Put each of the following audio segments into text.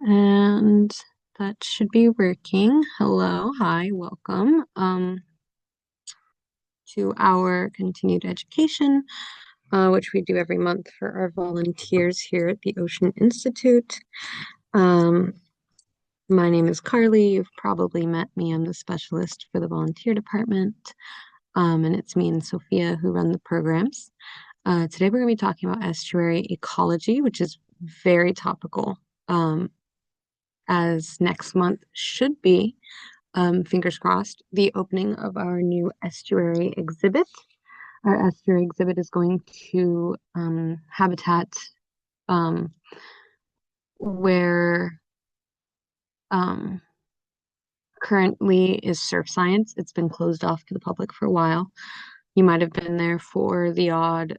And that should be working. Hello, hi, welcome to our continued education, which we do every month for our volunteers here at the Ocean Institute. Um, my name is Carly. You've probably met me. I'm the specialist for the volunteer department. And it's me and Sophia who run the programs. Today we're going to be talking about estuary ecology, which is very topical, as next month should be, fingers crossed, the opening of our new estuary exhibit. Our estuary exhibit is going to habitat um, where um, currently is surf science. It's been closed off to the public for a while. You might have been there for the odd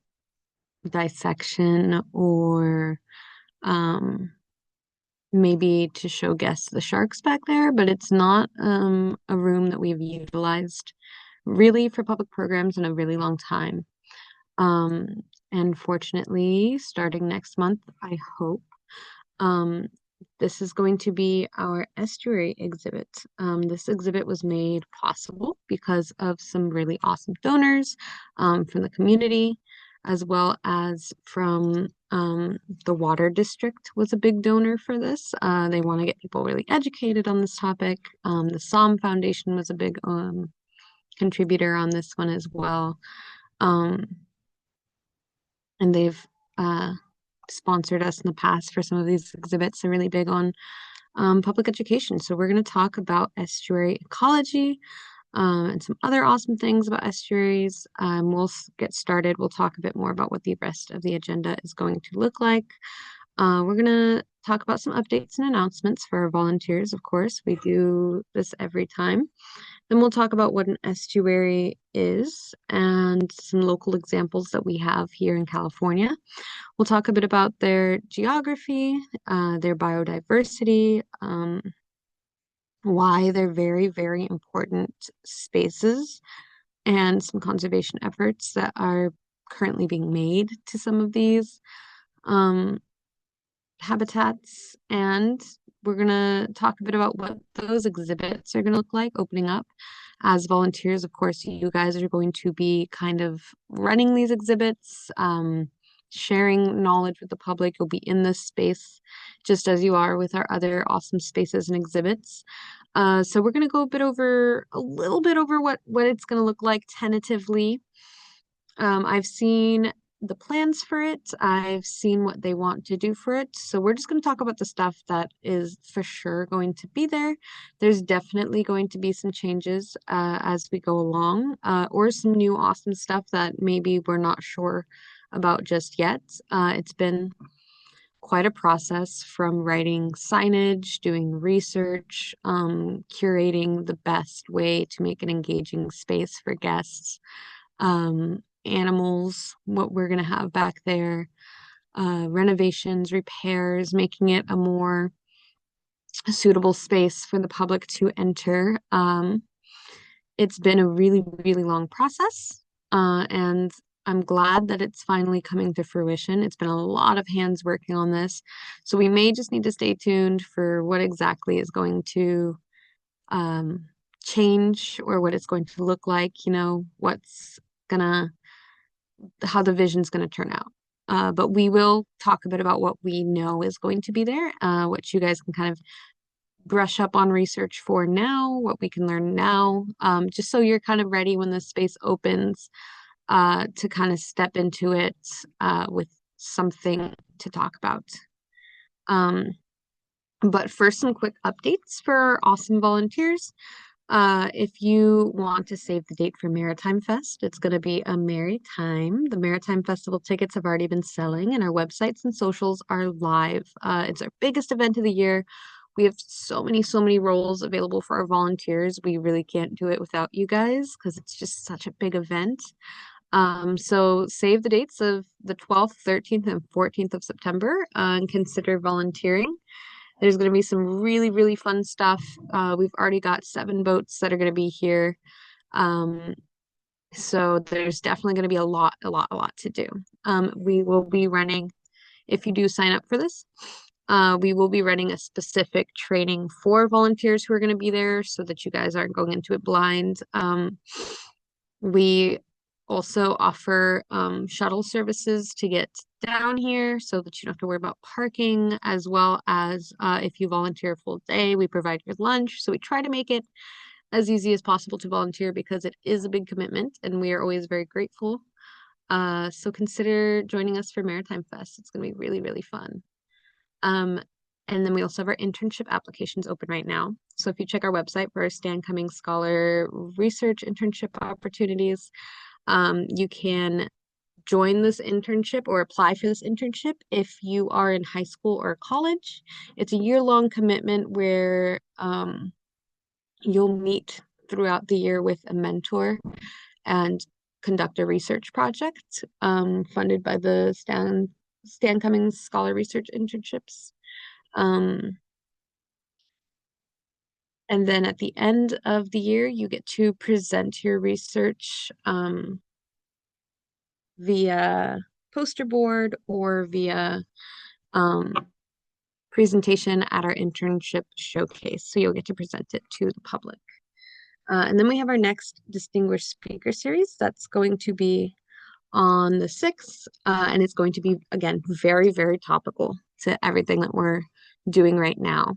dissection or maybe to show guests the sharks back there, but it's not a room that we've utilized really for public programs in a really long time. Um, and fortunately, starting next month, I hope, um, this is going to be our estuary exhibit. This exhibit was made possible because of some really awesome donors from the community, as well as from the water district was a big donor for this. They want to get people really educated on this topic. The SOM Foundation was a big contributor on this one as well. Um, and they've sponsored us in the past for some of these exhibits. They're really big on public education. So we're going to talk about estuary ecology and some other awesome things about estuaries. We'll get started. We'll talk a bit more about what the rest of the agenda is going to look like. We're going to talk about some updates and announcements for our volunteers, of course. We do this every time. Then we'll talk about what an estuary is and some local examples that we have here in California. We'll talk a bit about their geography, their biodiversity, why they're very, very important spaces, and some conservation efforts that are currently being made to some of these um, habitats. And we're going to talk a bit about what those exhibits are going to look like opening up. As volunteers, of course, you guys are going to be kind of running these exhibits, sharing knowledge with the public. You'll be in this space just as you are with our other awesome spaces and exhibits. So we're going to go a little bit over what it's going to look like tentatively. I've seen the plans for it. I've seen what they want to do for it. So we're just going to talk about the stuff that is for sure going to be there. There's definitely going to be some changes as we go along, or some new awesome stuff that maybe we're not sure about just yet. It's been quite a process from writing signage, doing research, curating the best way to make an engaging space for guests, animals, what we're going to have back there, renovations, repairs, making it a more suitable space for the public to enter. It's been a really, really long process, and I'm glad that it's finally coming to fruition. It's been a lot of hands working on this, so we may just need to stay tuned for what exactly is going to um, change or what it's going to look like, what's gonna how the vision's going to turn out. But we will talk a bit about what we know is going to be there, what you guys can kind of brush up on research for now, what we can learn now, just so you're kind of ready when the space opens to kind of step into it with something to talk about. Um, but first, some quick updates for our awesome volunteers. If you want to save the date for Maritime Fest, it's going to be a merry time. The Maritime Festival tickets have already been selling, and our websites and socials are live. It's our biggest event of the year. We have so many roles available for our volunteers. We really can't do it without you guys because it's just such a big event. So save the dates of the 12th, 13th, and 14th of September and consider volunteering. There's going to be some really, really fun stuff. We've already got 7 boats that are going to be here. Um, so there's definitely going to be a lot to do. We will be running, if you do sign up for this, We will be running a specific training for volunteers who are going to be there so that you guys aren't going into it blind. We also offer shuttle services to get down here so that you don't have to worry about parking, as well as if you volunteer a full day, we provide your lunch. So we try to make it as easy as possible to volunteer because it is a big commitment and we are always very grateful. So consider joining us for Maritime Fest. It's going to be really, really fun. Um, and then we also have our internship applications open right now. So if you check our website for our Stan Cummings Scholar research internship opportunities, you can join this internship or apply for this internship if you are in high school or college. It's a year-long commitment where you'll meet throughout the year with a mentor and conduct a research project funded by the Stan Cummings Scholar Research Internships. Um, and then at the end of the year, you get to present your research via poster board or via um, presentation at our internship showcase. So you'll get to present it to the public. And then we have our next Distinguished Speaker Series that's going to be on the 6th, and it's going to be, again, very, very topical to everything that we're doing right now.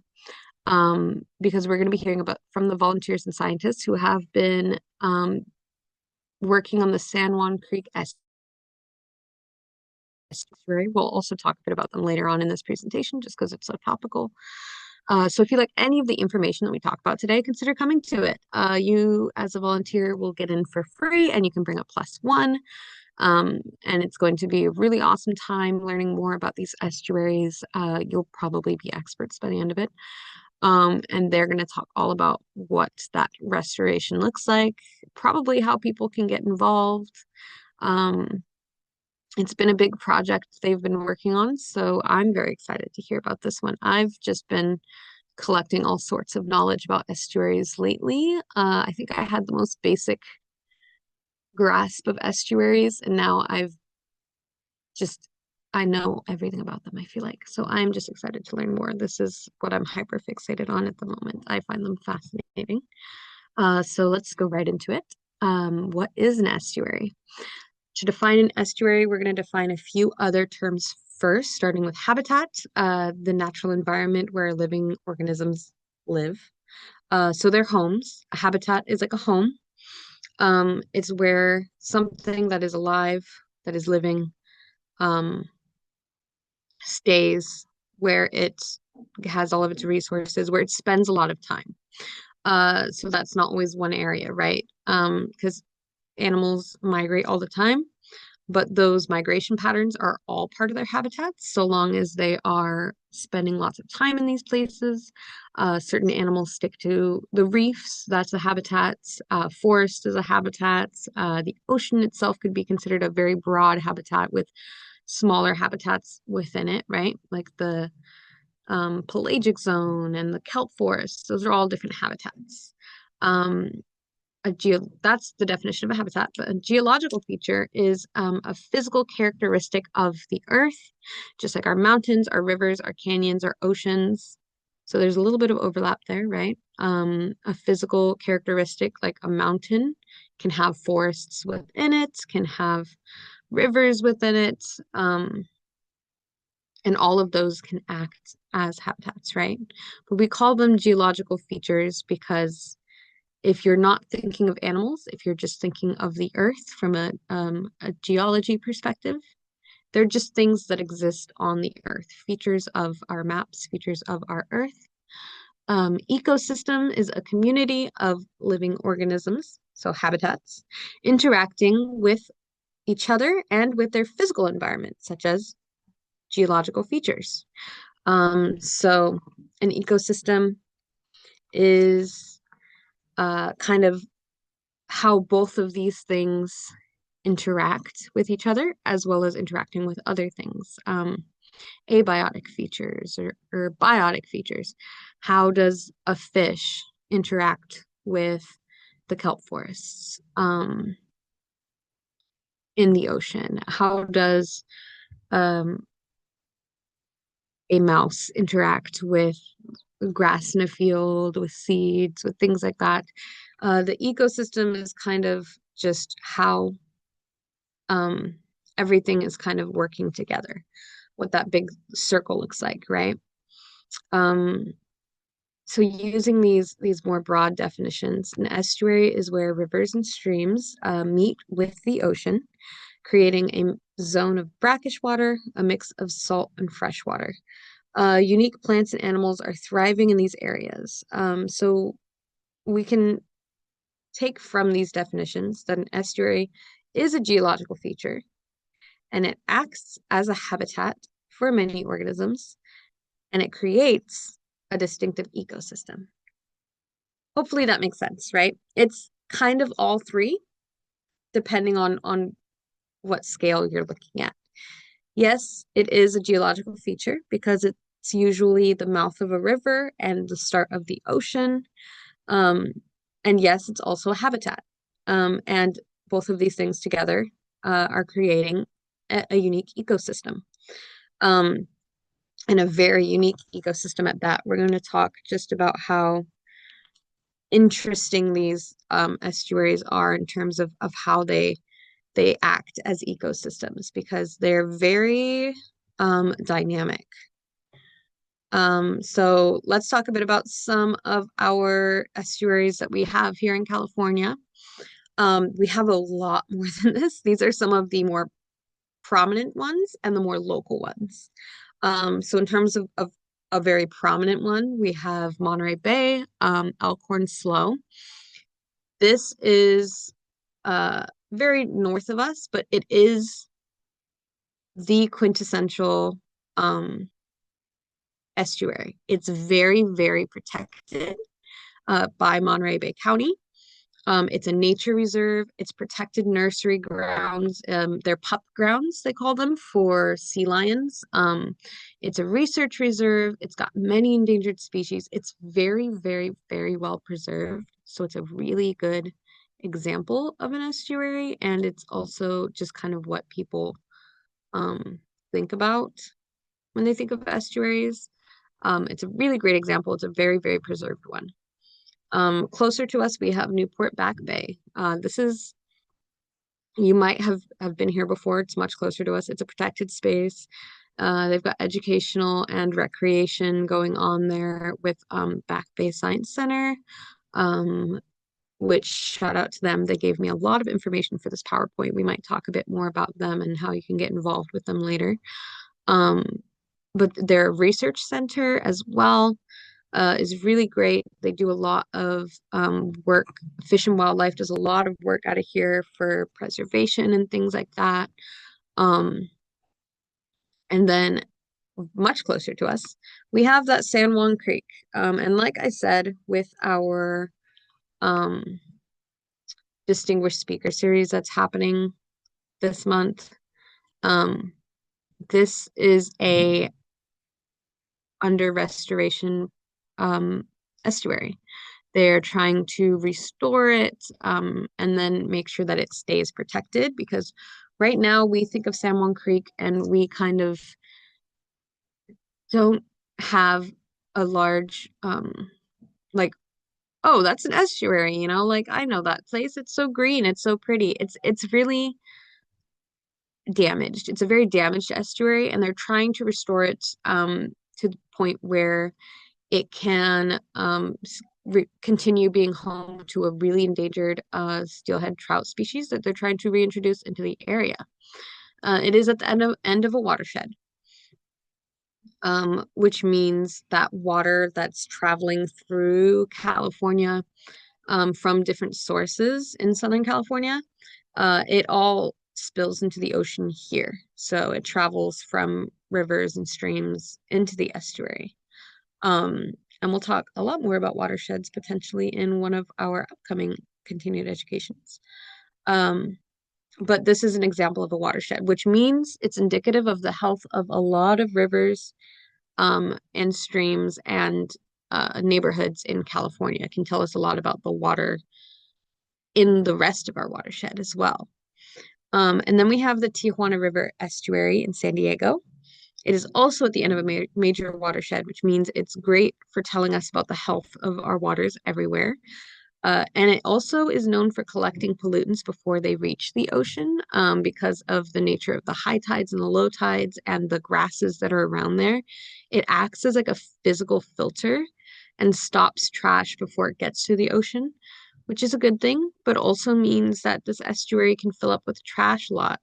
Because we're going to be hearing about from the volunteers and scientists who have been working on the San Juan Creek Estuary. We'll also talk a bit about them later on in this presentation just because it's so topical. So if you like any of the information that we talk about today, consider coming to it. You, as a volunteer, will get in for free and you can bring a +1. And it's going to be a really awesome time learning more about these estuaries. You'll probably be experts by the end of it. And they're going to talk all about what that restoration looks like, probably how people can get involved. It's been a big project they've been working on, so I'm very excited to hear about this one. I've just been collecting all sorts of knowledge about estuaries lately. I think I had the most basic grasp of estuaries, and now I know everything about them, I feel like. So I'm just excited to learn more. This is what I'm hyper fixated on at the moment. I find them fascinating. So let's go right into it. What is an estuary? To define an estuary, we're going to define a few other terms first, starting with habitat, the natural environment where living organisms live. So they're homes. A habitat is like a home. It's where something that is alive, that is living, um, stays, where it has all of its resources, where it spends a lot of time. So that's not always one area, right? Because animals migrate all the time, but those migration patterns are all part of their habitats, so long as they are spending lots of time in these places. Certain animals stick to the reefs, that's a habitat. Forest is a habitat. The ocean itself could be considered a very broad habitat with smaller habitats within it, right? Like the pelagic zone and the kelp forests, those are all different habitats. Um, that's the definition of a habitat, but a geological feature is a physical characteristic of the earth, just like our mountains, our rivers, our canyons, our oceans. So there's a little bit of overlap there, right? A physical characteristic like a mountain can have forests within it, can have rivers within it, and all of those can act as habitats, right? But we call them geological features because if you're not thinking of animals, if you're just thinking of the earth from a geology perspective, they're just things that exist on the earth, features of our maps, features of our earth. Ecosystem is a community of living organisms, so habitats, interacting with each other and with their physical environment, such as geological features. So an ecosystem is kind of how both of these things interact with each other as well as interacting with other things. Abiotic features or biotic features. How does a fish interact with the kelp forests in the ocean? How does um, a mouse interact with grass in a field, with seeds, with things like that. The ecosystem is kind of just how um, everything is kind of working together, what that big circle looks like, right? Um, so using these more broad definitions, an estuary is where rivers and streams meet with the ocean, creating a zone of brackish water, a mix of salt and fresh water. Unique plants and animals are thriving in these areas. So we can take from these definitions that an estuary is a geological feature and it acts as a habitat for many organisms and it creates a distinctive ecosystem. Hopefully that makes sense, right? It's kind of all three, depending on what scale you're looking at. Yes, it is a geological feature because it's usually the mouth of a river and the start of the ocean. Um, and yes, it's also a habitat. And both of these things together are creating a unique ecosystem. Um, and a very unique ecosystem at that. We're going to talk just about how interesting these estuaries are in terms of how they act as ecosystems because they're very dynamic. So let's talk a bit about some of our estuaries that we have here in California. We have a lot more than this. These are some of the more prominent ones and the more local ones. So in terms of a very prominent one, we have Monterey Bay, Elkhorn Slough. This is very north of us, but it is the quintessential estuary. It's very, very protected by Monterey Bay County. It's a nature reserve. It's protected nursery grounds. They're pup grounds, they call them, for sea lions. It's a research reserve. It's got many endangered species. It's very, very, very well preserved. So it's a really good example of an estuary. And it's also just kind of what people think about when they think of estuaries. It's a really great example. It's a very, very preserved one. Closer to us, we have Newport Back Bay. This is, you might have been here before. It's much closer to us. It's a protected space. They've got educational and recreation going on there with Back Bay Science Center, which shout out to them. They gave me a lot of information for this PowerPoint. We might talk a bit more about them and how you can get involved with them later. But their research center as well is really great. They do a lot of work. Fish and Wildlife does a lot of work out of here for preservation and things like that. Um, and then much closer to us, we have that San Juan Creek. And like I said, with our um, distinguished speaker series that's happening this month, um, this is a under restoration estuary. They're trying to restore it and then make sure that it stays protected because right now we think of San Juan Creek and we kind of don't have a large like, oh, that's an estuary, you know, like I know that place. It's so green, it's so pretty. It's really damaged. It's a very damaged estuary and they're trying to restore it to the point where it can continue being home to a really endangered steelhead trout species that they're trying to reintroduce into the area. It is at the end of a watershed, which means that water that's traveling through California from different sources in Southern California, it all spills into the ocean here. So it travels from rivers and streams into the estuary. And we'll talk a lot more about watersheds potentially in one of our upcoming continued educations. But this is an example of a watershed, which means it's indicative of the health of a lot of rivers and streams and neighborhoods in California. It can tell us a lot about the water in the rest of our watershed as well. And then we have the Tijuana River Estuary in San Diego. It is also at the end of a major watershed, which means it's great for telling us about the health of our waters everywhere. And it also is known for collecting pollutants before they reach the ocean, because of the nature of the high tides and the low tides and the grasses that are around there. It acts as like a physical filter and stops trash before it gets to the ocean, which is a good thing, but also means that this estuary can fill up with trash a lot.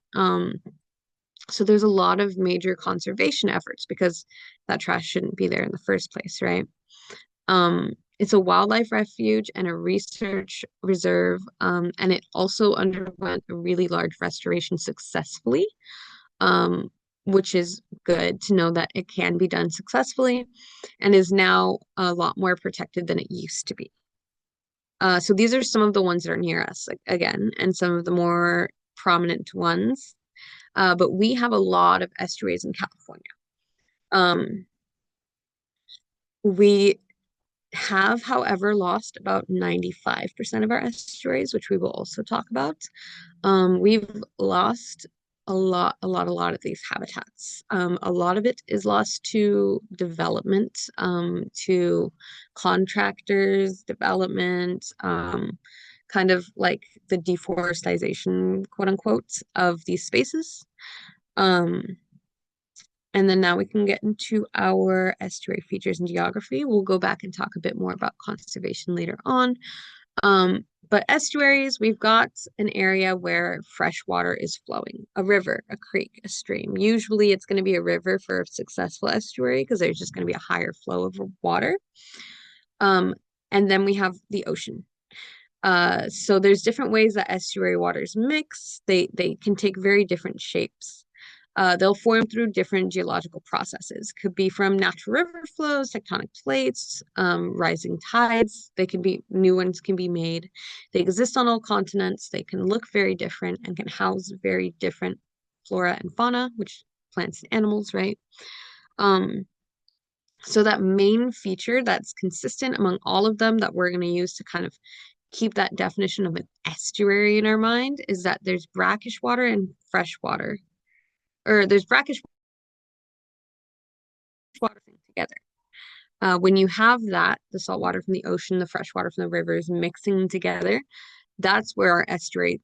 So there's a lot of major conservation efforts because that trash shouldn't be there in the first place, right? It's a wildlife refuge and a research reserve, and it also underwent a really large restoration successfully, um, which is good to know that it can be done successfully and is now a lot more protected than it used to be. So these are some of the ones that are near us, like, again, and some of the more prominent ones. But we have a lot of estuaries in California. Um, we have, however, lost about 95% of our estuaries, which we will also talk about. We've lost a lot of these habitats. A lot of it is lost to development, to contractors, development, kind of like the deforestation, quote unquote, of these spaces. Um, and then now we can get into our estuary features and geography. We'll go back and talk a bit more about conservation later on. But estuaries, we've got an area where fresh water is flowing, a river, a creek, a stream. Usually it's going to be a river for a successful estuary because there's just going to be a higher flow of water. Um, and then we have the ocean. So there's different ways that estuary waters mix. They can take very different shapes. They'll form through different geological processes. Could be from natural river flows, tectonic plates, rising tides. They can be new ones can be made. They exist on all continents. They can look very different and can house very different flora and fauna, which plants and animals, right? Um, so that main feature that's consistent among all of them that we're going to use to kind of keep that definition of an estuary in our mind is that there's brackish water and fresh water, or there's brackish water together. When you have that, the salt water from the ocean, the fresh water from the rivers mixing together, that's where our estuary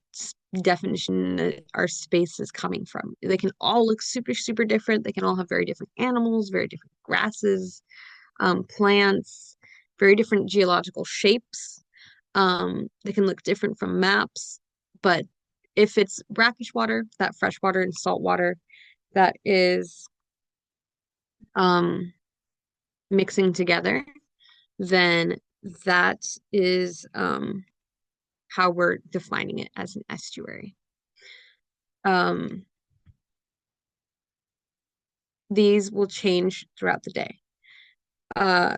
definition, our space is coming from. They can all look super, super different. They can all have very different animals, very different grasses, plants, very different geological shapes. They can look different from maps, but if it's brackish water, that fresh water and salt water that is um, mixing together, then that is how we're defining it as an estuary. Um, these will change throughout the day. Uh,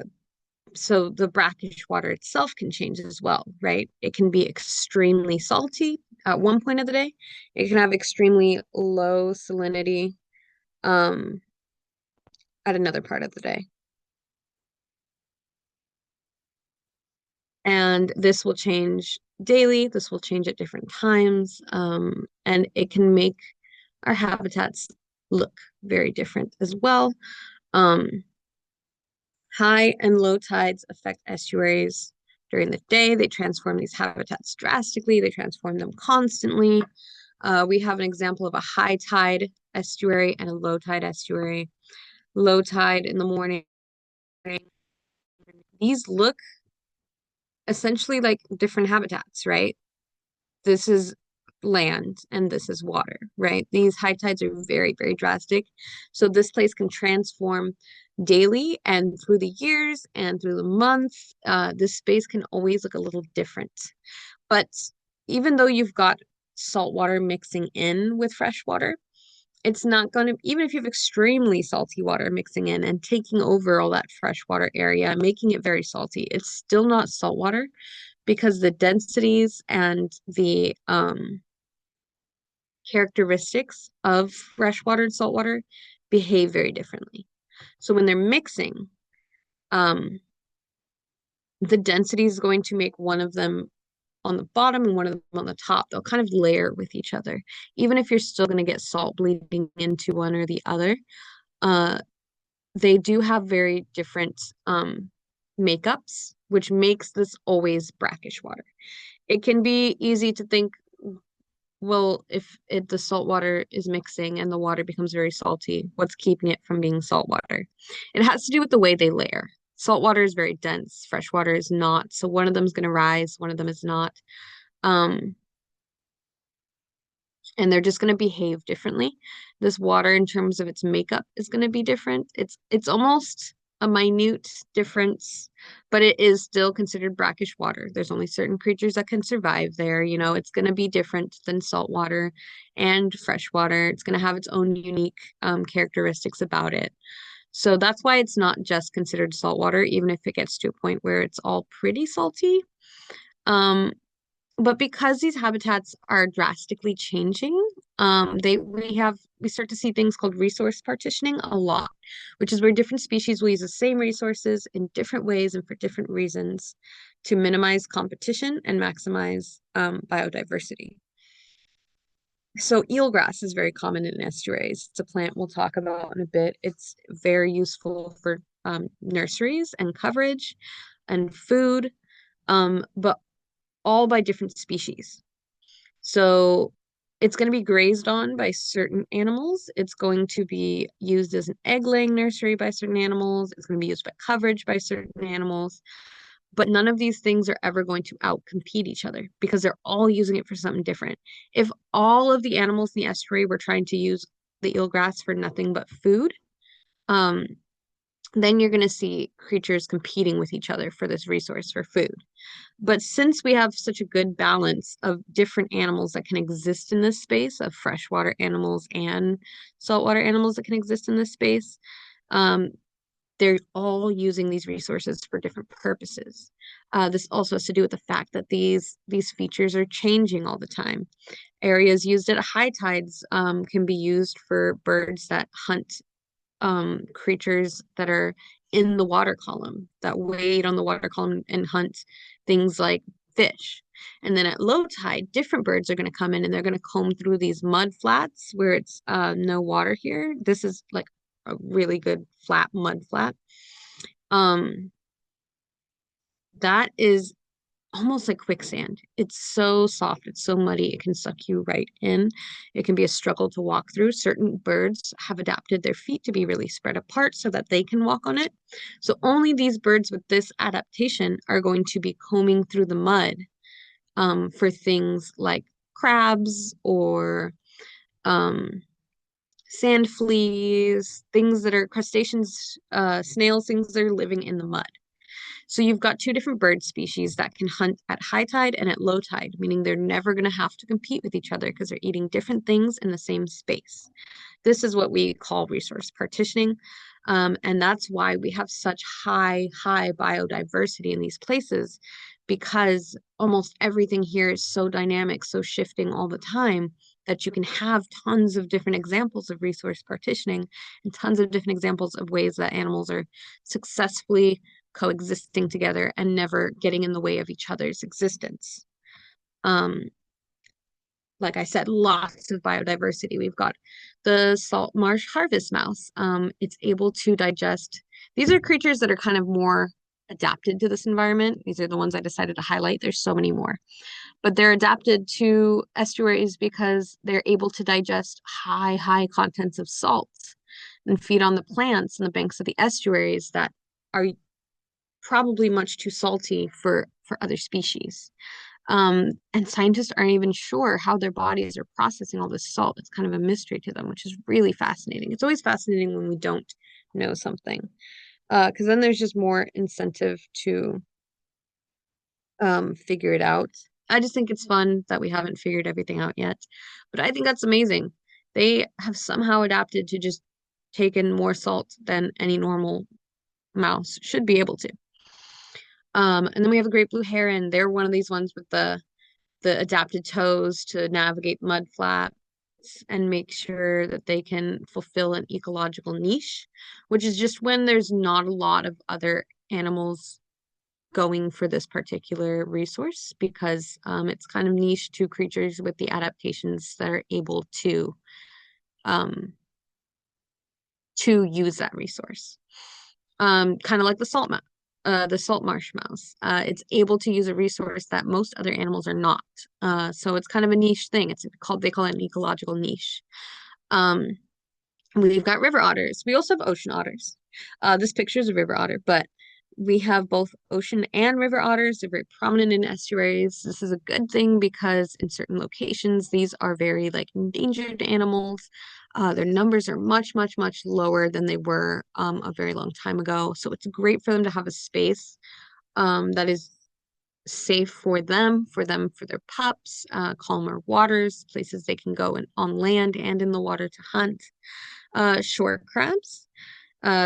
so the brackish water itself can change as well, right? It can be extremely salty at one point of the day. It can have extremely low salinity um, at another part of the day. And this will change daily. This will change at different times. And it can make our habitats look very different as well. Um, High and low tides affect estuaries during the day. They transform these habitats drastically. They transform them constantly. We have an example of a high tide estuary and a low tide estuary. Low tide in the morning. These look essentially like different habitats, right? This is land and this is water, right? These high tides are very, very drastic. So this place can transform daily and through the years and through the months. This space can always look a little different. But even though you've got salt water mixing in with fresh water, it's not going to, even if you have extremely salty water mixing in and taking over all that freshwater area, making it very salty, it's still not salt water because the densities and the characteristics of freshwater and saltwater behave very differently. So when they're mixing, um, the density is going to make one of them on the bottom and one of them on the top. They'll kind of layer with each other, even if you're still going to get salt bleeding into one or the other. Uh, they do have very different makeups, which makes this always brackish water. It can be easy to think, well, if the salt water is mixing and the water becomes very salty, what's keeping it from being salt water? It has to do with the way they layer. Salt water is very dense, fresh water is not. So one of them is going to rise, one of them is not. Um, and they're just going to behave differently. This water, in terms of its makeup, is going to be different. It's almost a minute difference, but it is still considered brackish water. There's only certain creatures that can survive there. You know, it's going to be different than salt water and fresh water. It's going to have its own unique characteristics about it. So that's why it's not just considered salt water, even if it gets to a point where it's all pretty salty. Um, but because these habitats are drastically changing, we start to see things called resource partitioning a lot, which is where different species will use the same resources in different ways and for different reasons to minimize competition and maximize biodiversity. So eelgrass is very common in estuaries. It's a plant we'll talk about in a bit. It's very useful for nurseries and coverage and food, but all by different species. So it's going to be grazed on by certain animals. It's going to be used as an egg-laying nursery by certain animals. It's going to be used by coverage by certain animals. But none of these things are ever going to outcompete each other because they're all using it for something different. If all of the animals in the estuary were trying to use the eelgrass for nothing but food, um, then you're going to see creatures competing with each other for this resource for food. But since we have such a good balance of different animals that can exist in this space, of freshwater animals and saltwater animals that can exist in this space, um, they're all using these resources for different purposes. This also has to do with the fact that these features are changing all the time. Areas used at high tides can be used for birds that hunt creatures that are in the water column, that wade on the water column and hunt things like fish. And then at low tide, different birds are going to come in and they're going to comb through these mud flats where it's no water here. This is like a really good flat mud flat. Um, that is almost like quicksand. It's so soft, it's so muddy, it can suck you right in. It can be a struggle to walk through. Certain birds have adapted their feet to be really spread apart so that they can walk on it. So only these birds with this adaptation are going to be combing through the mud for things like crabs or um, sand fleas, things that are crustaceans, snails, things that are living in the mud. So you've got two different bird species that can hunt at high tide and at low tide, meaning they're never going to have to compete with each other because they're eating different things in the same space. This is what we call resource partitioning. And that's why we have such high biodiversity in these places, because almost everything here is so dynamic, so shifting all the time, that you can have tons of different examples of resource partitioning and tons of different examples of ways that animals are successfully coexisting together and never getting in the way of each other's existence. Um, like I said, lots of biodiversity. We've got the salt marsh harvest mouse. It's able to digest. These are creatures that are kind of more adapted to this environment. These are the ones I decided to highlight. There's so many more, but they're adapted to estuaries because they're able to digest high contents of salt and feed on the plants in the banks of the estuaries that are probably much too salty for other species. And scientists aren't even sure how their bodies are processing all this salt. It's kind of a mystery to them, which is really fascinating. It's always fascinating when we don't know something, because then there's just more incentive to figure it out. I just think it's fun that we haven't figured everything out yet, but I think that's amazing. They have somehow adapted to just take in more salt than any normal mouse should be able to. And then we have a great blue heron. They're one of these ones with the adapted toes to navigate mud flats and make sure that they can fulfill an ecological niche, which is just when there's not a lot of other animals going for this particular resource, because it's kind of niche to creatures with the adaptations that are able to um, to use that resource. Kind of like the salt marsh mouse. It's able to use a resource that most other animals are not. So it's kind of a niche thing. They call it an ecological niche. Um, we've got river otters. We also have ocean otters. This picture is a river otter, but we have both ocean and river otters. They're very prominent in estuaries. This is a good thing because in certain locations, these are very like endangered animals. Their numbers are much, much, much lower than they were a very long time ago. So it's great for them to have a space that is safe for them, for their pups, calmer waters, places they can go on land and in the water to hunt. Shore crabs.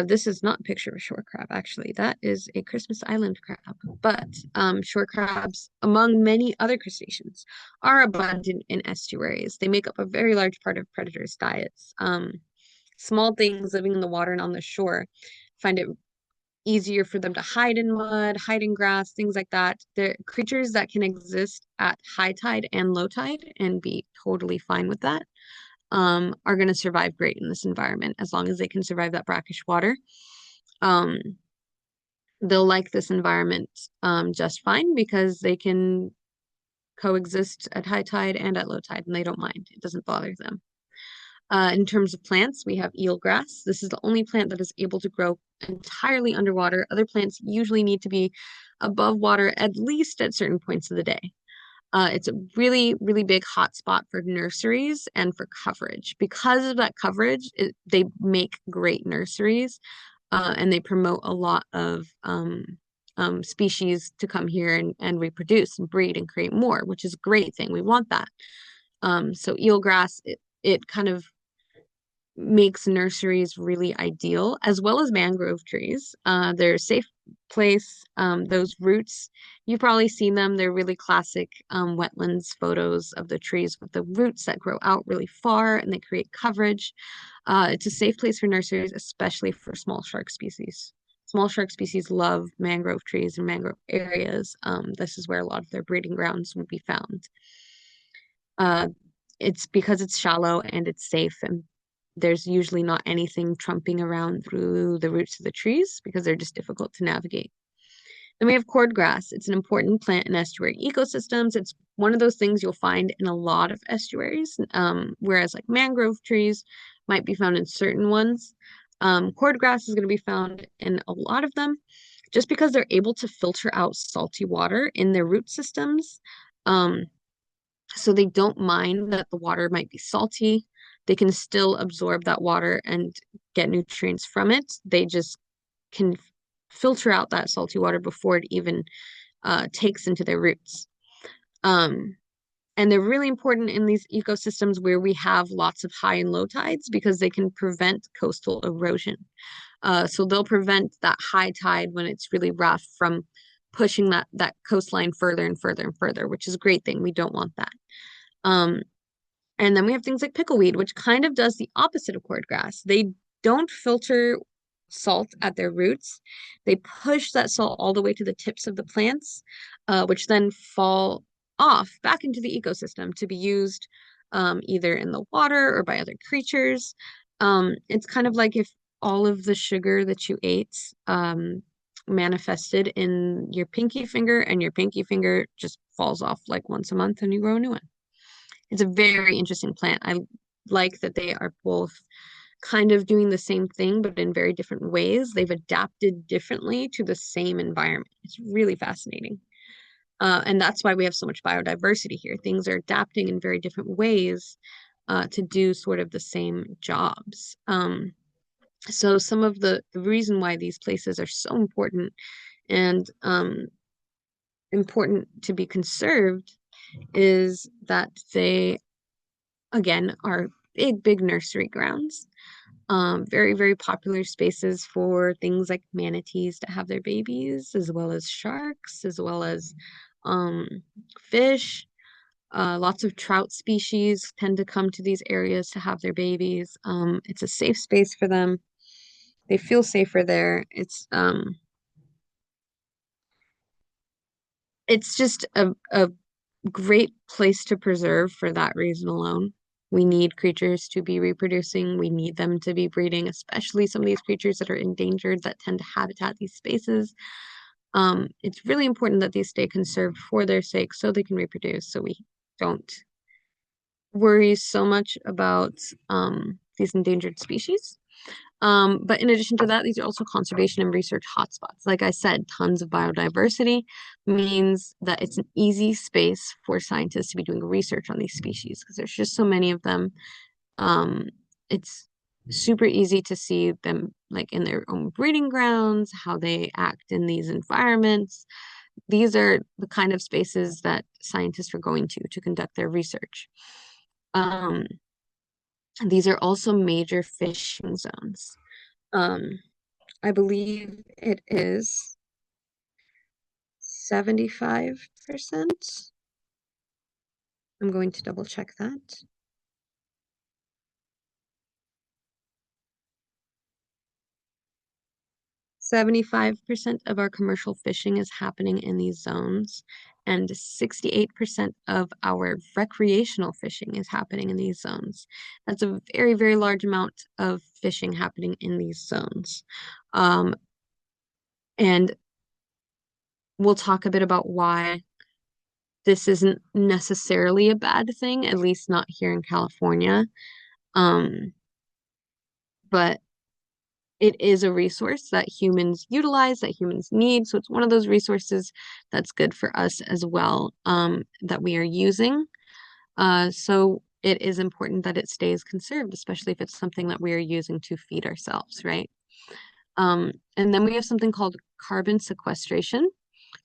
This is not a picture of a shore crab, actually. That is a Christmas Island crab. But shore crabs, among many other crustaceans, are abundant in estuaries. They make up a very large part of predators' diets. Small things living in the water and on the shore find it easier for them to hide in mud, hide in grass, things like that. They're creatures that can exist at high tide and low tide and be totally fine with that, are going to survive great in this environment as long as they can survive that brackish water. Um, they'll like this environment just fine because they can coexist at high tide and at low tide and they don't mind. It doesn't bother them. In terms of plants, we have eelgrass. This is the only plant that is able to grow entirely underwater. Other plants usually need to be above water at least at certain points of the day. It's a really, really big hotspot for nurseries and for coverage. Because of that coverage, they make great nurseries and they promote a lot of species to come here and reproduce and breed and create more, which is a great thing. We want that. So eelgrass, it kind of makes nurseries really ideal, as well as mangrove trees. They're a safe place. Those roots, you've probably seen them. They're really classic wetlands photos of the trees with the roots that grow out really far and they create coverage. It's a safe place for nurseries, especially for small shark species. Small shark species love mangrove trees and mangrove areas. This is where a lot of their breeding grounds would be found. Uh, it's because it's shallow and it's safe, and there's usually not anything trumping around through the roots of the trees because they're just difficult to navigate. Then we have cordgrass. It's an important plant in estuary ecosystems. It's one of those things you'll find in a lot of estuaries, whereas like mangrove trees might be found in certain ones. Cordgrass is going to be found in a lot of them just because they're able to filter out salty water in their root systems. Um, so they don't mind that the water might be salty. They can still absorb that water and get nutrients from it. They just can filter out that salty water before it even takes into their roots. Um, and they're really important in these ecosystems where we have lots of high and low tides because they can prevent coastal erosion. So they'll prevent that high tide when it's really rough from pushing that coastline further and further and further, which is a great thing. We don't want that. Um, and then we have things like pickleweed, which kind of does the opposite of cordgrass. They don't filter salt at their roots. They push that salt all the way to the tips of the plants, which then fall off back into the ecosystem to be used either in the water or by other creatures. It's kind of like if all of the sugar that you ate manifested in your pinky finger and your pinky finger just falls off like once a month and you grow a new one. It's a very interesting plant. I like that they are both kind of doing the same thing, but in very different ways. They've adapted differently to the same environment. It's really fascinating. And that's why we have so much biodiversity here. Things are adapting in very different ways to do sort of the same jobs. So some of the reason why these places are so important and important to be conserved is that they, again, are big, big nursery grounds. Very, very popular spaces for things like manatees to have their babies, as well as sharks, as well as um, fish. Lots of trout species tend to come to these areas to have their babies. It's a safe space for them. They feel safer there. It's just a great place to preserve for that reason alone. We need creatures to be reproducing. We need them to be breeding, especially some of these creatures that are endangered that tend to habitat these spaces. It's really important that these stay conserved for their sake so they can reproduce, so we don't worry so much about these endangered species. But in addition to that, these are also conservation and research hotspots. Like I said, tons of biodiversity means that it's an easy space for scientists to be doing research on these species because there's just so many of them. It's super easy to see them like in their own breeding grounds, how they act in these environments. These are the kind of spaces that scientists are going to conduct their research. Um, these are also major fishing zones. Um, I believe it is 75%. I'm going to double check that. 75% of our commercial fishing is happening in these zones, and 68% of our recreational fishing is happening in these zones. That's a very, very large amount of fishing happening in these zones. And we'll talk a bit about why this isn't necessarily a bad thing, at least not here in California. Um, but it is a resource that humans utilize, that humans need. So it's one of those resources that's good for us as well, that we are using. So it is important that it stays conserved, especially if it's something that we are using to feed ourselves, right? And then we have something called carbon sequestration.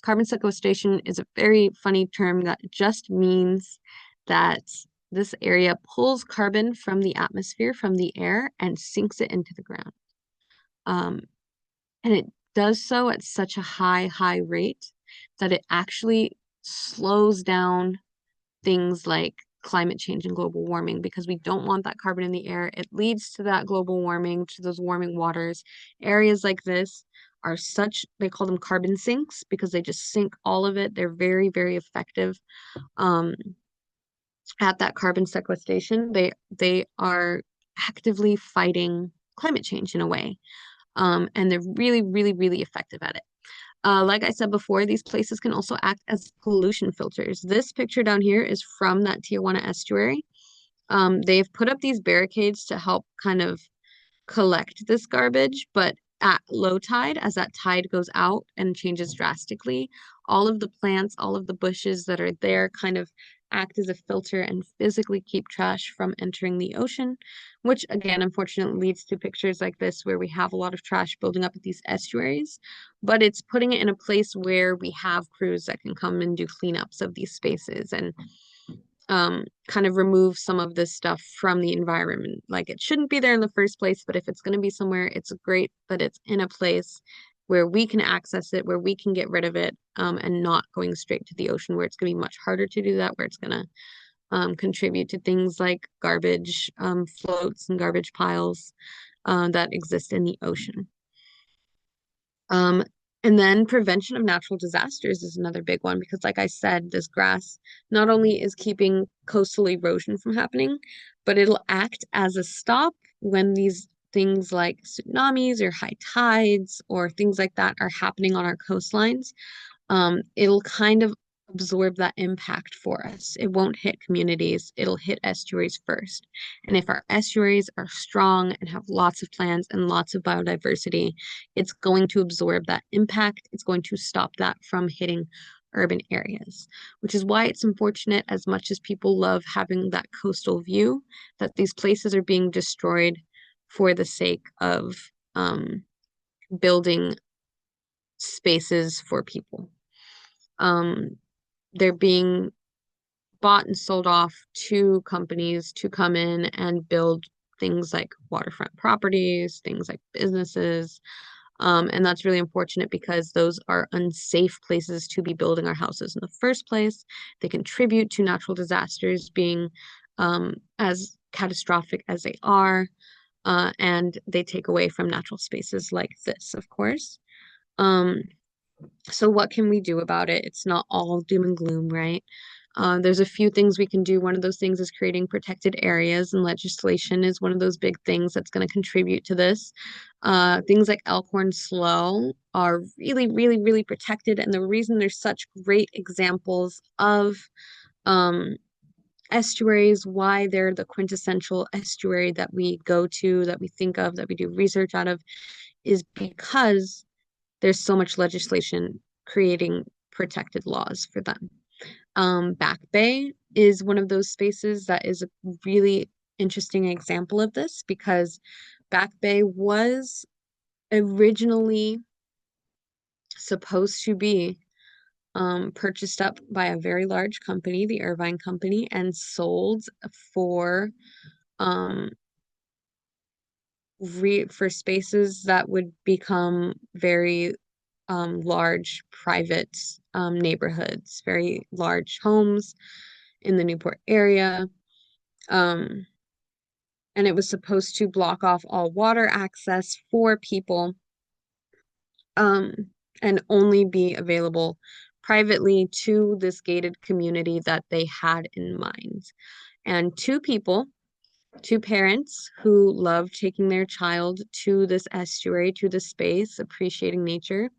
Carbon sequestration is a very funny term that just means that this area pulls carbon from the atmosphere, from the air, and sinks it into the ground. Um, and it does so at such a high rate that it actually slows down things like climate change and global warming because we don't want that carbon in the air. It leads to that global warming, to those warming waters. Areas like this are such, they call them carbon sinks because they just sink all of it. They're very, very effective um, at that carbon sequestration. They are actively fighting climate change in a way. And they're really, really, really effective at it. Like I said before, these places can also act as pollution filters. This picture down here is from that Tijuana estuary. They've put up these barricades to help kind of collect this garbage, but at low tide, as that tide goes out and changes drastically, all of the plants, all of the bushes that are there kind of act as a filter and physically keep trash from entering the ocean, which again, unfortunately, leads to pictures like this where we have a lot of trash building up at these estuaries, but it's putting it in a place where we have crews that can come and do cleanups of these spaces and kind of remove some of this stuff from the environment. Like it shouldn't be there in the first place, but if it's going to be somewhere, it's great that it's in a place where we can access it, where we can get rid of it, and not going straight to the ocean, where it's going to be much harder to do that, where it's going to contribute to things like garbage floats and garbage piles that exist in the ocean. Um, and then prevention of natural disasters is another big one because, like I said, this grass not only is keeping coastal erosion from happening, but it'll act as a stop when these things like tsunamis or high tides or things like that are happening on our coastlines. It'll kind of absorb that impact for us. It won't hit communities, it'll hit estuaries first. And if our estuaries are strong and have lots of plants and lots of biodiversity, it's going to absorb that impact. It's going to stop that from hitting urban areas, which is why it's unfortunate, as much as people love having that coastal view, that these places are being destroyed for the sake of building spaces for people. They're being bought and sold off to companies to come in and build things like waterfront properties, things like businesses. And that's really unfortunate because those are unsafe places to be building our houses in the first place. They contribute to natural disasters being as catastrophic as they are, and they take away from natural spaces like this, of course. Um, so what can we do about it? It's not all doom and gloom, right? There's a few things we can do. One of those things is creating protected areas, and legislation is one of those big things that's going to contribute to this. Things like Elkhorn Slough are really, really, really protected, and the reason there's such great examples of um, estuaries, why they're the quintessential estuary that we go to, that we think of, that we do research out of, is because there's so much legislation creating protected laws for them. Back Bay is one of those spaces that is a really interesting example of this, because Back Bay was originally supposed to be purchased up by a very large company, the Irvine Company, and sold for um, for spaces that would become very large private neighborhoods, very large homes in the Newport area. Um, and it was supposed to block off all water access for people um, and only be available privately to this gated community that they had in mind. And two parents who loved taking their child to this estuary, to this space, appreciating nature,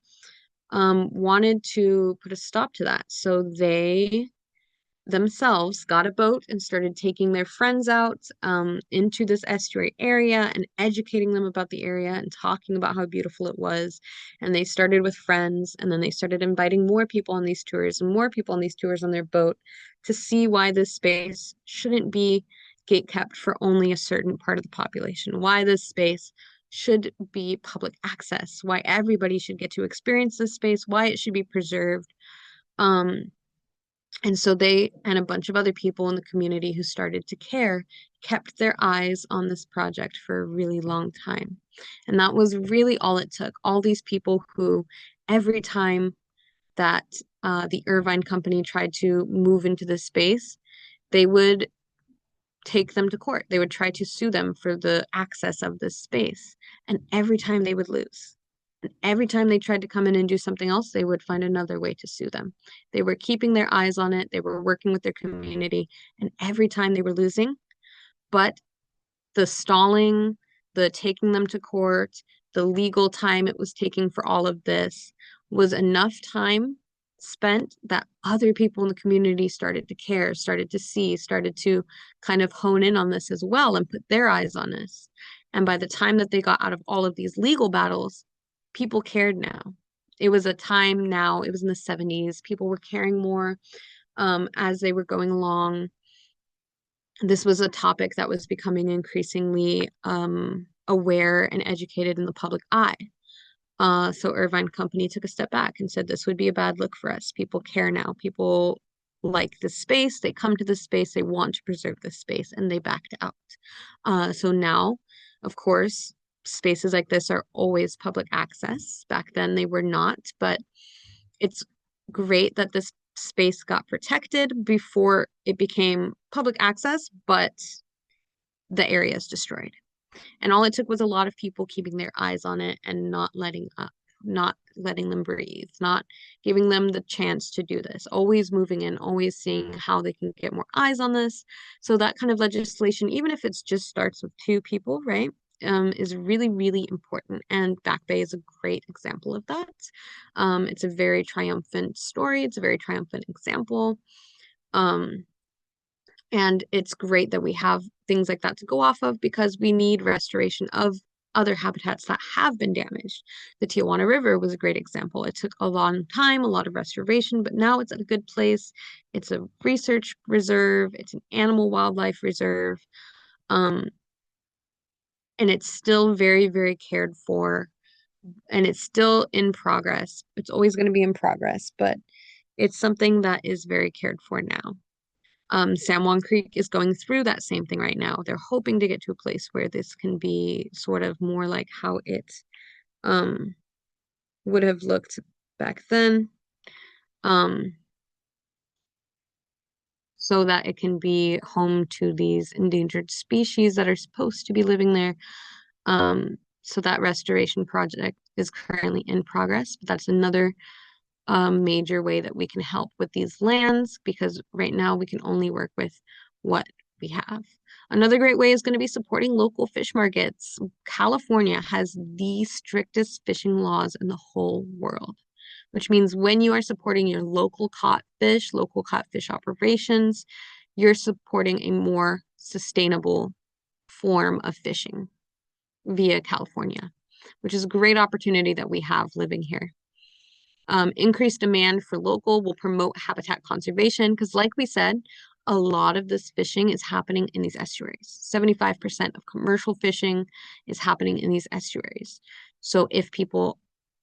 wanted to put a stop to that. So they themselves got a boat and started taking their friends out into this estuary area and educating them about the area and talking about how beautiful it was. And they started with friends, and then they started inviting more people on these tours and more people on these tours on their boat to see why this space shouldn't be gate kept for only a certain part of the population, why this space should be public access, why everybody should get to experience this space, why it should be preserved. Um, and so they and a bunch of other people in the community who started to care kept their eyes on this project for a really long time. And that was really all it took. All these people who, every time that the Irvine Company tried to move into this space, they would take them to court. They would try to sue them for the access of this space. And every time they would lose. And every time they tried to come in and do something else, they would find another way to sue them. They were keeping their eyes on it. They were working with their community. And every time they were losing, but the stalling, the taking them to court, the legal time it was taking for all of this was enough time spent that other people in the community started to care, started to see, started to kind of hone in on this as well and put their eyes on this. And by the time that they got out of all of these legal battles, people cared now. It was a time now, it was in the 70s, people were caring more as they were going along. This was a topic that was becoming increasingly aware and educated in the public eye. So Irvine Company took a step back and said this would be a bad look for us. People care now. People like this space. They come to this space. They want to preserve this space, and they backed out. So now, of course, spaces like this are always public access. Back then they were not, but it's great that this space got protected before it became public access, but the area is destroyed. And all it took was a lot of people keeping their eyes on it and not letting up, not letting them breathe, not giving them the chance to do this, always moving in, always seeing how they can get more eyes on this. So that kind of legislation, even if it just starts with two people, right, is really, really important. And Back Bay is a great example of that. It's a very triumphant story. It's a very triumphant example. Um, and it's great that we have things like that to go off of, because we need restoration of other habitats that have been damaged. The Tijuana River was a great example. It took a long time, a lot of restoration, but now it's at a good place. It's a research reserve, it's an animal wildlife reserve, and it's still very, very cared for, and it's still in progress. It's always going to be in progress, but it's something that is very cared for now. San Juan Creek is going through that same thing right now. They're hoping to get to a place where this can be sort of more like how it um, would have looked back then, um, so that it can be home to these endangered species that are supposed to be living there. So that restoration project is currently in progress, but that's another a major way that we can help with these lands, because right now we can only work with what we have. Another great way is going to be supporting local fish markets. California has the strictest fishing laws in the whole world, which means when you are supporting your local caught fish operations, you're supporting a more sustainable form of fishing via California, which is a great opportunity that we have living here. Increased demand for local will promote habitat conservation because, like we said, a lot of this fishing is happening in these estuaries. 75% of commercial fishing is happening in these estuaries. So if people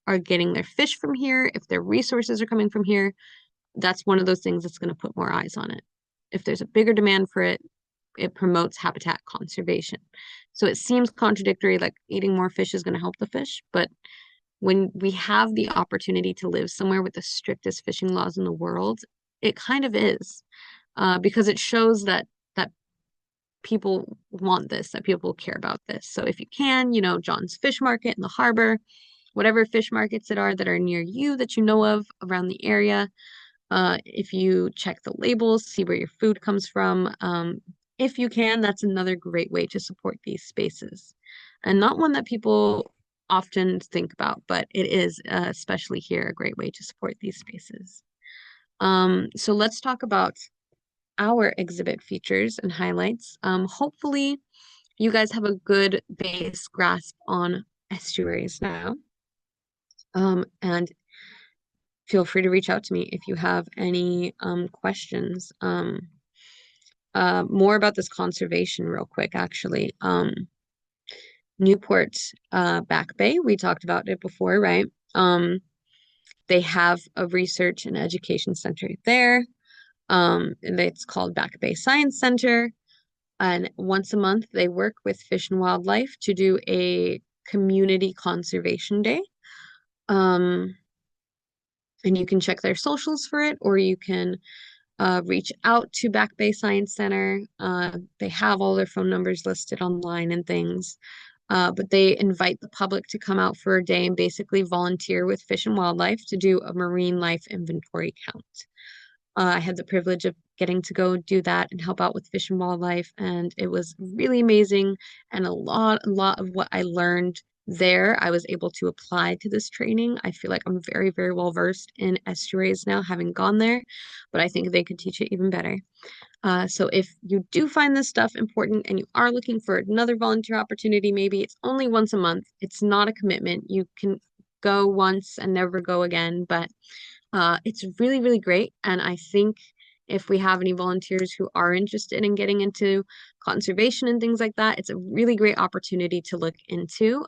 are getting their fish from here, if their resources are coming from here, that's one of those things that's going to put more eyes on it. If there's a bigger demand for it, it promotes habitat conservation. So it seems contradictory, like eating more fish is going to help the fish, but when we have the opportunity to live somewhere with the strictest fishing laws in the world, it kind of is, because it shows that people want this, that people care about this. So if you can, John's Fish Market in the harbor, whatever fish markets that are near you that you know of around the area, if you check the labels, see where your food comes from, if you can, that's another great way to support these spaces. And not one that people often think about, but it is, especially here, a great way to support these spaces. So let's talk about our exhibit features and highlights. Hopefully, you guys have a good base grasp on estuaries now. And feel free to reach out to me if you have any questions. More about this conservation real quick, actually. Newport Back Bay, we talked about it before, right? They have a research and education center there. And it's called Back Bay Science Center. And once a month, they work with Fish and Wildlife to do a community conservation day. And you can check their socials for it, or you can reach out to Back Bay Science Center. They have all their phone numbers listed online and things. But they invite the public to come out for a day and basically volunteer with Fish and Wildlife to do a marine life inventory count. I had the privilege of getting to go do that and help out with Fish and Wildlife, and it was really amazing. And a lot of what I learned there, I was able to apply to this training. I feel like I'm very, very well versed in estuaries now, having gone there, but I think they could teach it even better. So if you do find this stuff important and you are looking for another volunteer opportunity, maybe it's only once a month. It's not a commitment. You can go once and never go again, but it's really, really great. And I think if we have any volunteers who are interested in getting into conservation and things like that, it's a really great opportunity to look into.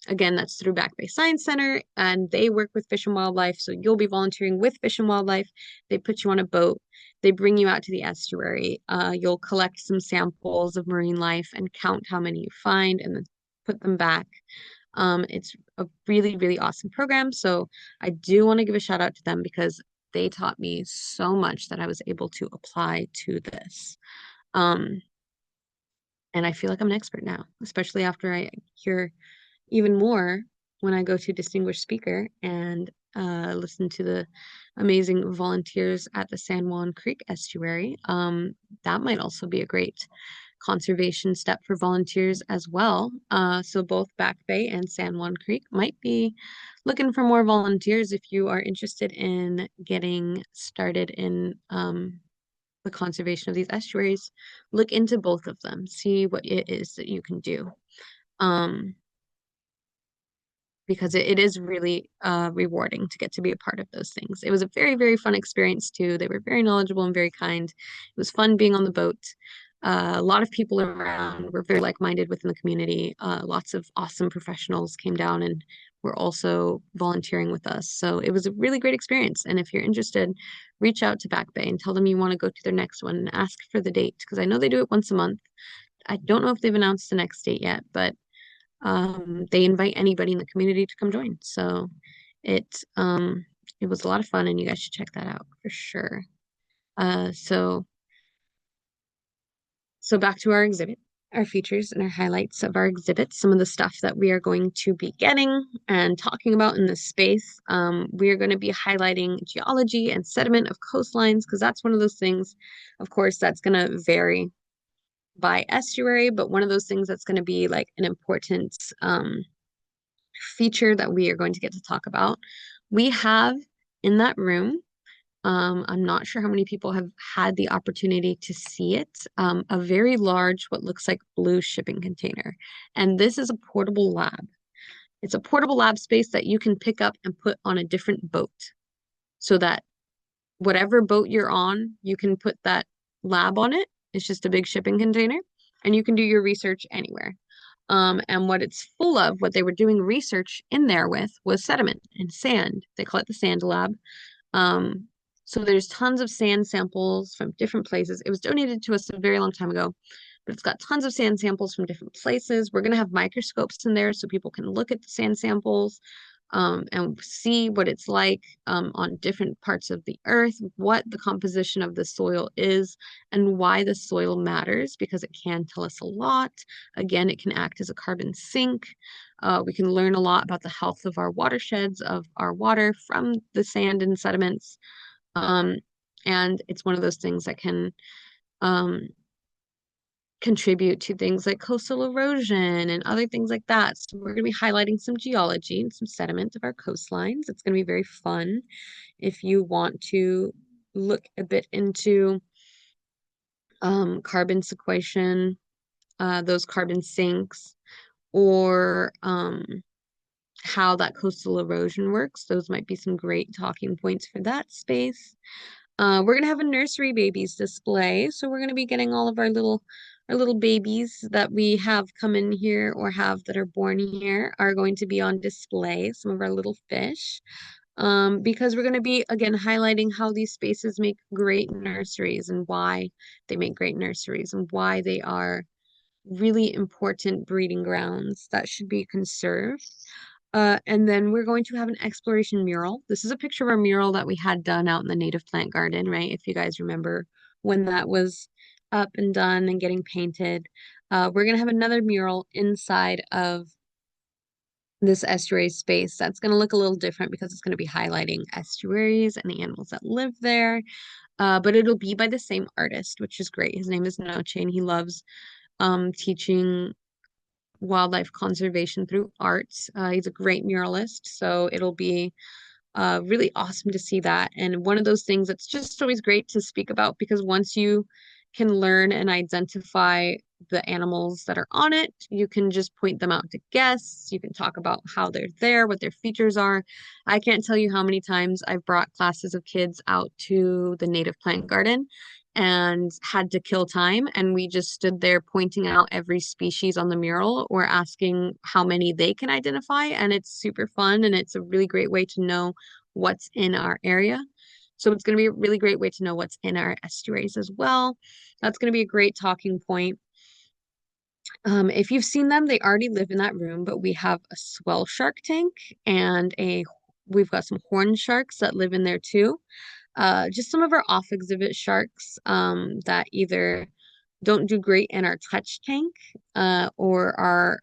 Again, that's through Back Bay Science Center, and they work with Fish and Wildlife. So you'll be volunteering with Fish and Wildlife. They put you on a boat. They bring you out to the estuary. You'll collect some samples of marine life and count how many you find and then put them back. It's a really, really awesome program. So I do want to give a shout out to them because they taught me so much that I was able to apply to this. Um, and I feel like I'm an expert now, especially after I hear even more when I go to distinguished speaker and listen to the amazing volunteers at the San Juan Creek Estuary. That might also be a great conservation step for volunteers as well. So both Back Bay and San Juan Creek might be looking for more volunteers if you are interested in getting started in the conservation of these estuaries. Look into both of them, see what it is that you can do. Because it is really rewarding to get to be a part of those things. It was a very, very fun experience too. They were very knowledgeable and very kind. It was fun being on the boat. A lot of people around were very like-minded within the community. Lots of awesome professionals came down and were also volunteering with us. So it was a really great experience. And if you're interested, reach out to Back Bay and tell them you want to go to their next one and ask for the date because I know they do it once a month. I don't know if they've announced the next date yet, but they invite anybody in the community to come join. So it it was a lot of fun and you guys should check that out for sure. So back to our exhibit. our features and our highlights of our exhibits, some of the stuff that we are going to be getting and talking about in this space. We are going to be highlighting geology and sediment of coastlines because that's one of those things, of course, that's going to vary by estuary, but one of those things that's going to be like an important feature that we are going to get to talk about. We have in that room, I'm not sure how many people have had the opportunity to see it, a very large, what looks like blue shipping container. And this is a portable lab. It's a portable lab space that you can pick up and put on a different boat so that whatever boat you're on, you can put that lab on it. It's just a big shipping container, and you can do your research anywhere. And what it's full of, what they were doing research in there with, was sediment and sand. They call it the sand lab. Um, so there's tons of sand samples from different places. It was donated to us a very long time ago, but it's got tons of sand samples from different places. We're going to have microscopes in there so people can look at the sand samples, and see what it's like on different parts of the earth, what the composition of the soil is, and why the soil matters, because it can tell us a lot. Again, it can act as a carbon sink. We can learn a lot about the health of our watersheds, of our water from the sand and sediments. Um, and it's one of those things that can um, contribute to things like coastal erosion and other things like that. So we're going to be highlighting some geology and some sediment of our coastlines. It's going to be very fun if you want to look a bit into carbon sequestration, those carbon sinks, or how that coastal erosion works. Those might be some great talking points for that space. We're gonna have a nursery babies display, so we're gonna be getting all of our little babies that we have come in here or have that are born here are going to be on display. Some of our little fish, because we're gonna be again highlighting how these spaces make great nurseries and why they make great nurseries and why they are really important breeding grounds that should be conserved. And then we're going to have an exploration mural. This is a picture of our mural that we had done out in the native plant garden, right? If you guys remember when that was up and done and getting painted. We're going to have another mural inside of this estuary space that's going to look a little different because it's going to be highlighting estuaries and the animals that live there. But it'll be by the same artist, which is great. His name is Noche, and he loves teaching wildlife conservation through art. He's a great muralist, so it'll be really awesome to see that. And one of those things that's just always great to speak about because once you can learn and identify the animals that are on it, you can just point them out to guests. You can talk about how they're there, what their features are. I can't tell you how many times I've brought classes of kids out to the native plant garden and had to kill time. And we just stood there pointing out every species on the mural or asking how many they can identify. And it's super fun and it's a really great way to know what's in our area. So it's going to be a really great way to know what's in our estuaries as well. That's going to be a great talking point. If you've seen them, they already live in that room, but we have a swell shark tank and we've got some horn sharks that live in there too. Just some of our off exhibit sharks that either don't do great in our touch tank or are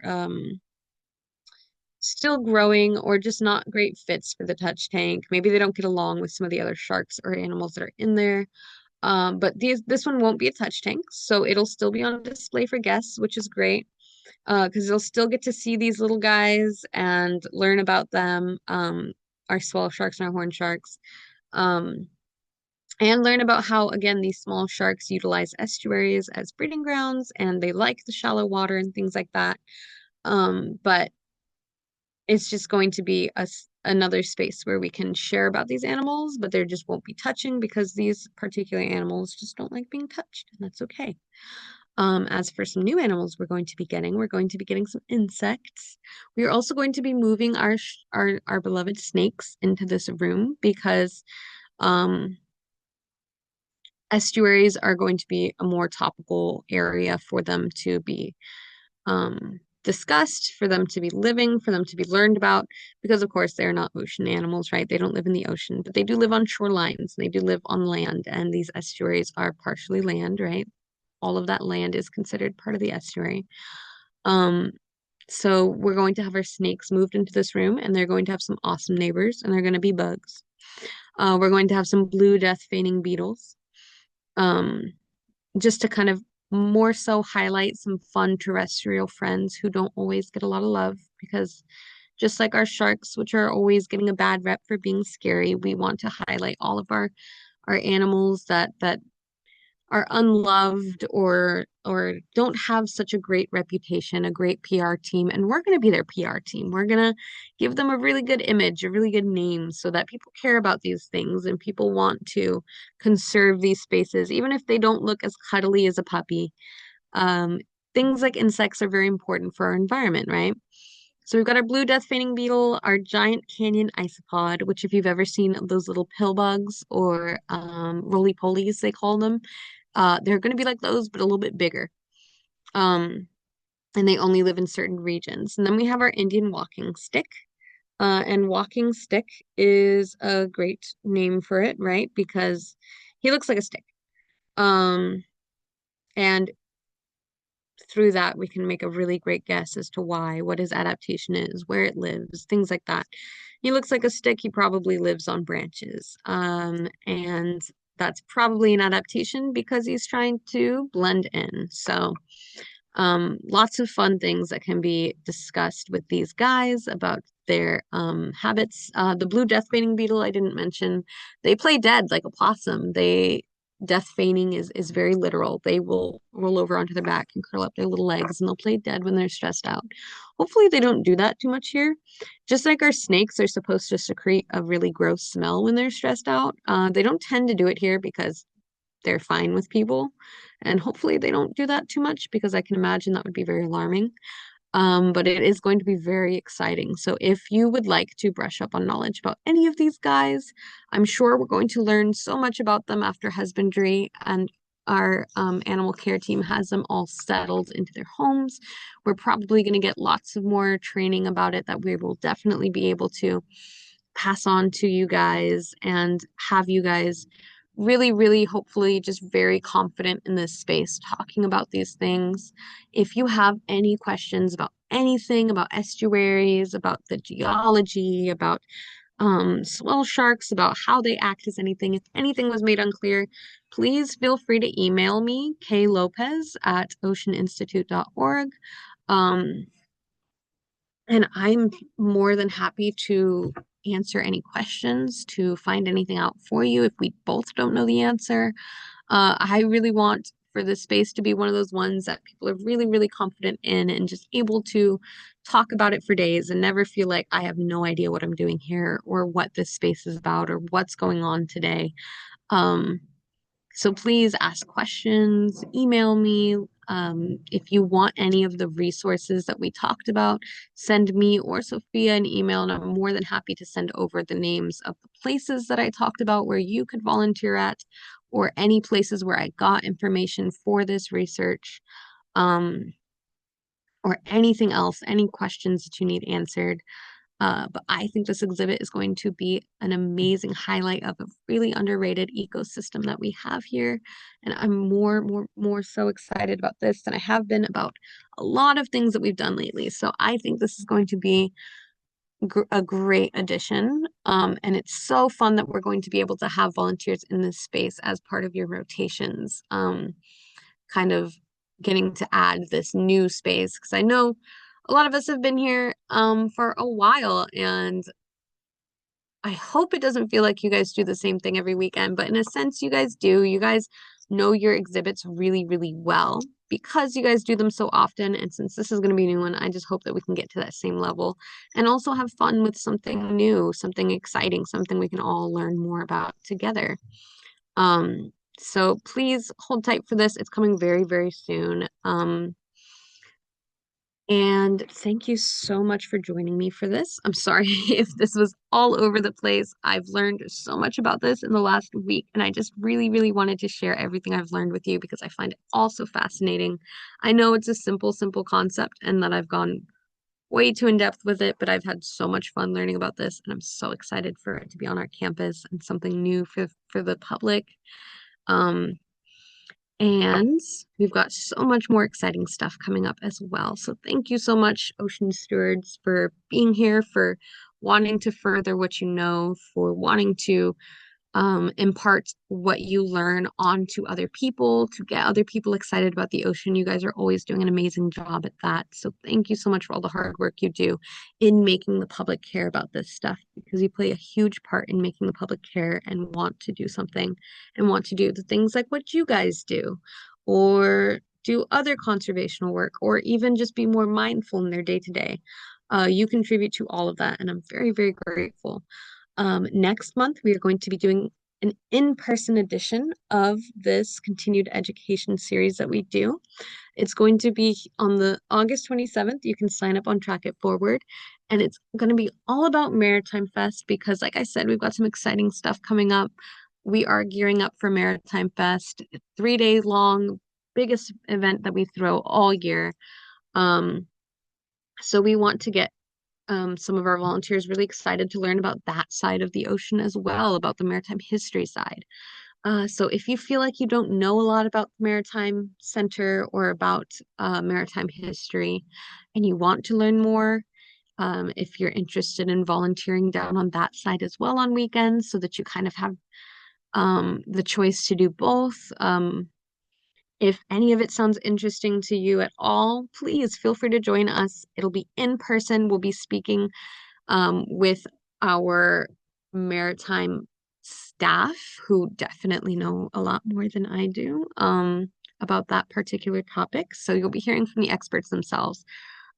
still growing or just not great fits for the touch tank. Maybe they don't get along with some of the other sharks or animals that are in there. But this one won't be a touch tank, so it'll still be on display for guests, which is great because they'll still get to see these little guys and learn about them, our swell sharks and our horn sharks. Um, and learn about how, again, these small sharks utilize estuaries as breeding grounds and they like the shallow water and things like that. But it's just going to be another space where we can share about these animals, but there just won't be touching because these particular animals just don't like being touched, and that's okay. As for some new animals we're going to be getting some insects. We are also going to be moving our beloved snakes into this room because um, estuaries are going to be a more topical area for them to be discussed, for them to be living, for them to be learned about, because of course they're not ocean animals, right? They don't live in the ocean, but they do live on shorelines, and they do live on land, and these estuaries are partially land, right? all of that land is considered part of the estuary. Um, so we're going to have our snakes moved into this room, and they're going to have some awesome neighbors, and they're going to be bugs. We're going to have some blue death feigning beetles, um, just to kind of more so highlight some fun terrestrial friends who don't always get a lot of love, because just like our sharks, which are always getting a bad rep for being scary, we want to highlight all of our animals that are unloved or don't have such a great reputation, a great PR team, and we're going to be their PR team. We're going to give them a really good image, a really good name so that people care about these things and people want to conserve these spaces even if they don't look as cuddly as a puppy. Um, Things like insects are very important for our environment, right? So we've got our blue death feigning beetle, our giant canyon isopod, which if you've ever seen those little pill bugs or roly-polies, they call them, they're going to be like those, but a little bit bigger. Um, and they only live in certain regions. And then we have our Indian walking stick. And walking stick is a great name for it, right? Because he looks like a stick. Um, and through that, we can make a really great guess as to why, what his adaptation is, where it lives, things like that. He looks like a stick. He probably lives on branches. And that's probably an adaptation because he's trying to blend in. So, lots of fun things that can be discussed with these guys about their habits. The blue death feigning beetle I didn't mention, they play dead like a possum. Death feigning is very literal. They will roll over onto their back and curl up their little legs and they'll play dead when they're stressed out. Hopefully they don't do that too much here. Just like our snakes are supposed to secrete a really gross smell when they're stressed out, they don't tend to do it here because they're fine with people. And hopefully they don't do that too much because I can imagine that would be very alarming. But it is going to be very exciting. So if you would like to brush up on knowledge about any of these guys, I'm sure we're going to learn so much about them after husbandry and our animal care team has them all settled into their homes. We're probably going to get lots of more training about it that we will definitely be able to pass on to you guys and have you guys really, really hopefully just very confident in this space talking about these things. If you have any questions about anything about estuaries, about the geology, about swell sharks, about how they act as anything, if anything was made unclear, please feel free to email me, klopez@oceaninstitute.org. Um, and I'm more than happy to answer any questions, to find anything out for you if we both don't know the answer. I really want for this space to be one of those ones that people are really, really confident in and just able to talk about it for days and never feel like I have no idea what I'm doing here or what this space is about or what's going on today. Um, so please ask questions, email me. If you want any of the resources that we talked about, send me or Sophia an email, and I'm more than happy to send over the names of the places that I talked about where you could volunteer at, or any places where I got information for this research, um, or anything else, any questions that you need answered. But I think this exhibit is going to be an amazing highlight of a really underrated ecosystem that we have here. And I'm more so excited about this than I have been about a lot of things that we've done lately. So I think this is going to be a great addition. And it's so fun that we're going to be able to have volunteers in this space as part of your rotations. Kind of getting to add this new space because I know a lot of us have been here for a while, and I hope it doesn't feel like you guys do the same thing every weekend, but in a sense you guys do. You guys know your exhibits really, really well because you guys do them so often. And since this is going to be a new one, I just hope that we can get to that same level and also have fun with something new, something exciting, something we can all learn more about together. So please hold tight for this. It's coming very, very soon. And thank you so much for joining me for this. I'm sorry if this was all over the place. I've learned so much about this in the last week, and I just really, really wanted to share everything I've learned with you because I find it all so fascinating. I know it's a simple, simple concept and that I've gone way too in depth with it, but I've had so much fun learning about this, and I'm so excited for it to be on our campus and something new for the public. Um, And we've got so much more exciting stuff coming up as well. So thank you so much, Ocean Stewards, for being here, for wanting to further what you know, for wanting to impart what you learn onto other people to get other people excited about the ocean. You guys are always doing an amazing job at that. So thank you so much for all the hard work you do in making the public care about this stuff, because you play a huge part in making the public care and want to do something and want to do the things like what you guys do, or do other conservational work, or even just be more mindful in their day to day. You contribute to all of that, and I'm very, very grateful. Next month, we are going to be doing an in-person edition of this continued education series that we do. It's going to be on the August 27th. You can sign up on Track It Forward. And it's going to be all about Maritime Fest because, like I said, we've got some exciting stuff coming up. We are gearing up for Maritime Fest, 3 days long, biggest event that we throw all year. So we want to get some of our volunteers really excited to learn about that side of the ocean as well, about the maritime history side. So if you feel like you don't know a lot about the Maritime Center or about maritime history and you want to learn more, if you're interested in volunteering down on that side as well on weekends so that you kind of have the choice to do both. If any of it sounds interesting to you at all, please feel free to join us. It'll be in person. We'll be speaking with our maritime staff who definitely know a lot more than I do about that particular topic. So you'll be hearing from the experts themselves.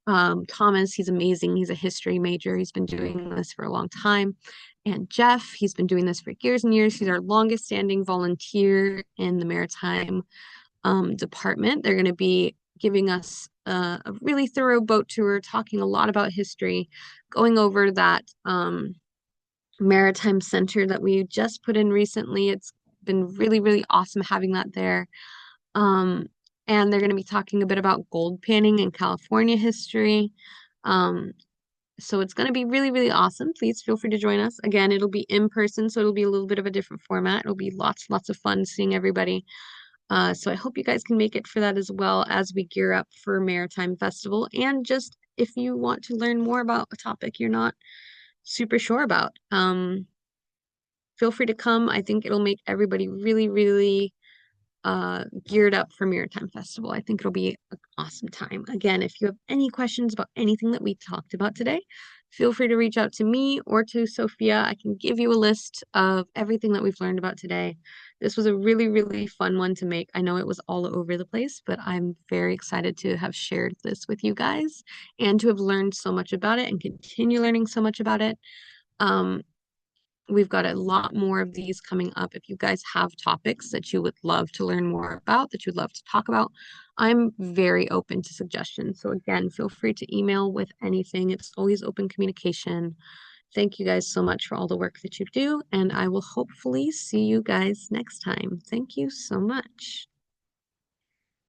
Thomas, he's amazing. He's a history major. He's been doing this for a long time. And Jeff, he's been doing this for years and years. He's our longest standing volunteer in the maritime department. They're going to be giving us a really thorough boat tour, talking a lot about history, going over that maritime center that we just put in recently. It's been really, really awesome having that there. Um, and they're going to be talking a bit about gold panning in California history. Um, so it's going to be really, really awesome. Please feel free to join us. Again, it'll be in person, so it'll be a little bit of a different format. It'll be lots, lots of fun seeing everybody. So I hope you guys can make it for that as well as we gear up for Maritime Festival. And just if you want to learn more about a topic you're not super sure about, feel free to come. I think it'll make everybody really, really geared up for Maritime Festival. I think it'll be an awesome time. Again, if you have any questions about anything that we talked about today, feel free to reach out to me or to Sophia. I can give you a list of everything that we've learned about today. This was a really, really fun one to make. I know it was all over the place, but I'm very excited to have shared this with you guys and to have learned so much about it and continue learning so much about it. Um, We've got a lot more of these coming up. If you guys have topics that you would love to learn more about, that you'd love to talk about, I'm very open to suggestions. So again, feel free to email with anything. It's always open communication. Thank you guys so much for all the work that you do, and I will hopefully see you guys next time. Thank you so much.